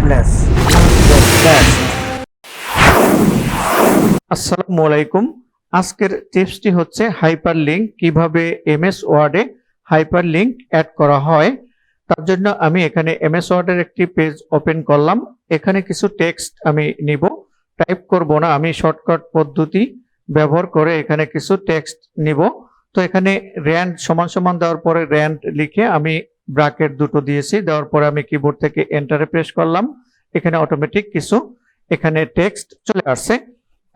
useless, the best. আসসালামু আলাইকুম। আজকের টিপসটি হচ্ছে হাইপারলিংক কিভাবে এমএস ওয়ার্ডে হাইপারলিংক অ্যাড করা হয়। তার জন্য আমি এখানে এমএস ওয়ার্ডের একটি পেজ ওপেন করলাম। এখানে কিছু টেক্সট আমি নিব, টাইপ করব না, আমি শর্টকাট পদ্ধতি ব্যবহার করে এখানে কিছু টেক্সট নিব। তো এখানে র্যান্ড সমান সমান দেওয়ার পরে র্যান্ড লিখে আমি ব্র্যাকেট দুটো দিয়েছি, দেওয়ার পরে আমি কিবোর্ড থেকে এন্টারে প্রেস করলাম। এখানে অটোমেটিক কিছু এখানে টেক্সট চলে আসছে।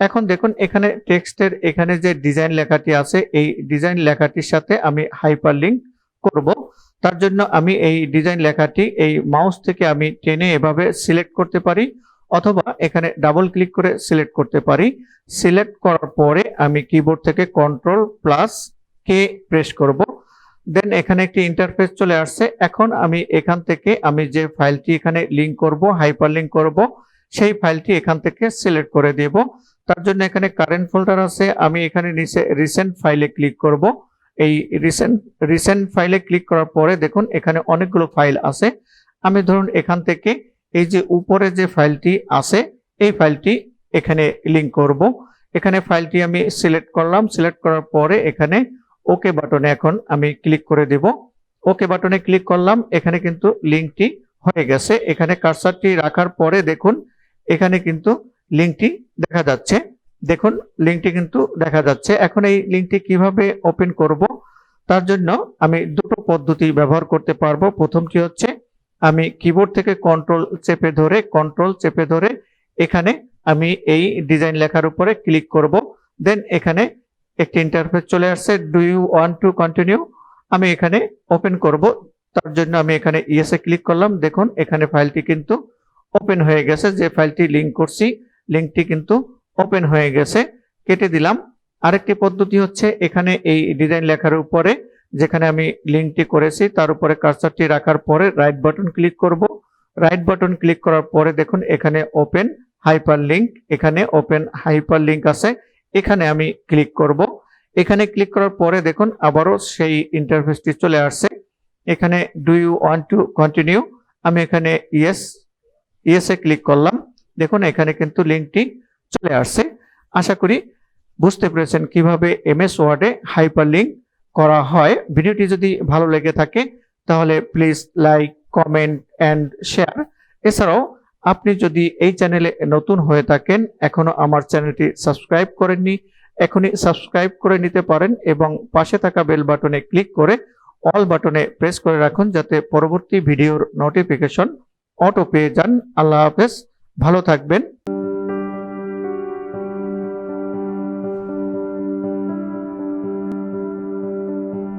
এখন দেখুন এখানে টেক্সটের এখানে যে ডিজাইন লেখাটি আছে, এই ডিজাইন লেখাটির সাথে আমি হাইপারলিংক করব। তার জন্য আমি এই ডিজাইন লেখাটি এই মাউস থেকে আমি টেনে এভাবে সিলেক্ট করতে পারি, অথবা এখানে ডাবল ক্লিক করে সিলেক্ট করতে পারি। সিলেক্ট করার পরে আমি কিবোর্ড থেকে Ctrl+K প্রেস করব। দেন এখানে একটি ইন্টারফেস চলে আসছে। এখন আমি এখান থেকে আমি যে ফাইলটি এখানে লিংক করব, হাইপারলিংক করব, সেই ফাইলটি এখান থেকে সিলেক্ট করে দেব। তার জন্য এখানে কারেন্ট ফোল্ডার আছে, আমি এখানে নিচে রিসেন্ট ফাইলে ক্লিক করব। এই রিসেন্ট ফাইলে ক্লিক করার পরে দেখুন এখানে অনেকগুলো ফাইল আছে। আমি ধরুন এখান থেকে এই যে উপরে যে ফাইলটি আছে এই ফাইলটি এখানে লিংক করব। এখানে ফাইলটি আমি সিলেক্ট করলাম, সিলেক্ট করার পরে এখানে ওকে বাটনে এখন আমি ক্লিক করে দেব। ওকে বাটনে ক্লিক করলাম, এখানে কিন্তু লিংকটি হয়ে গেছে। এখানে কার্সারটি রাখার পরে দেখুন এখানে কিন্তু লিংকটি দেখা যাচ্ছে। দেখুন লিংকটি কিন্তু দেখা যাচ্ছে। এখন এই লিংকটি কিভাবে ওপেন করব, তার জন্য আমি দুটো পদ্ধতি ব্যবহার করতে পারবো। প্রথমটি হচ্ছে আমি কিবোর্ড থেকে কন্ট্রোল চেপে ধরে এখানে আমি এই ডিজাইন লেখার উপরে ক্লিক করব। দেন এখানে একটি ইন্টারফেস চলে আসছে, do you want to continue, আমি এখানে ওপেন করব। তার জন্য আমি এখানে ইয়েসে ক্লিক করলাম। দেখুন এখানে ফাইলটি কিন্তু ওপেন হয়ে গেছে, যে ফাইলটি লিংক করছি লিংকটি কিন্তু ওপেন হয়ে গেছে। কেটে দিলাম। আরেকটি পদ্ধতি হচ্ছে এখানে এই ডিজাইন লেখার উপরে যেখানে আমি লিংকটি করেছি তার উপরে কার্সারটি রাখার পরে রাইট বাটন ক্লিক করব। রাইট বাটন ক্লিক করার পরে দেখুন এখানে ওপেন হাইপারলিংক, এখানে ওপেন হাইপারলিংক আছে, এখানে আমি ক্লিক করব। এখানে ক্লিক করার পরে দেখুন আবারও সেই ইন্টারফেসটি চলে আসছে। এখানে do you want to continue, আমি এখানে ইয়েসে ক্লিক করলাম। দেখুন এখানে কিন্তু লিংকটি চলে আসছে। আশা করি বুঝতে পেরেছেন কিভাবে এমএস ওয়ার্ডে হাইপারলিংক করা হয়। ভিডিওটি যদি ভালো লেগে থাকে তাহলে please like, comment and share. এছাড়াও আপনি যদি এই চ্যানেলে নতুন হয়ে থাকেন, এখনো আমার চ্যানেলটি সাবস্ক্রাইব করেননি, এখনই সাবস্ক্রাইব করে নিতে পারেন এবং পাশে থাকা বেল বাটনে ক্লিক করে অল বাটনে প্রেস করে রাখুন, যাতে পরবর্তী ভিডিওর নোটিফিকেশন অটো পেয়ে যান। আল্লাহ হাফেজ, ভালো থাকবেন।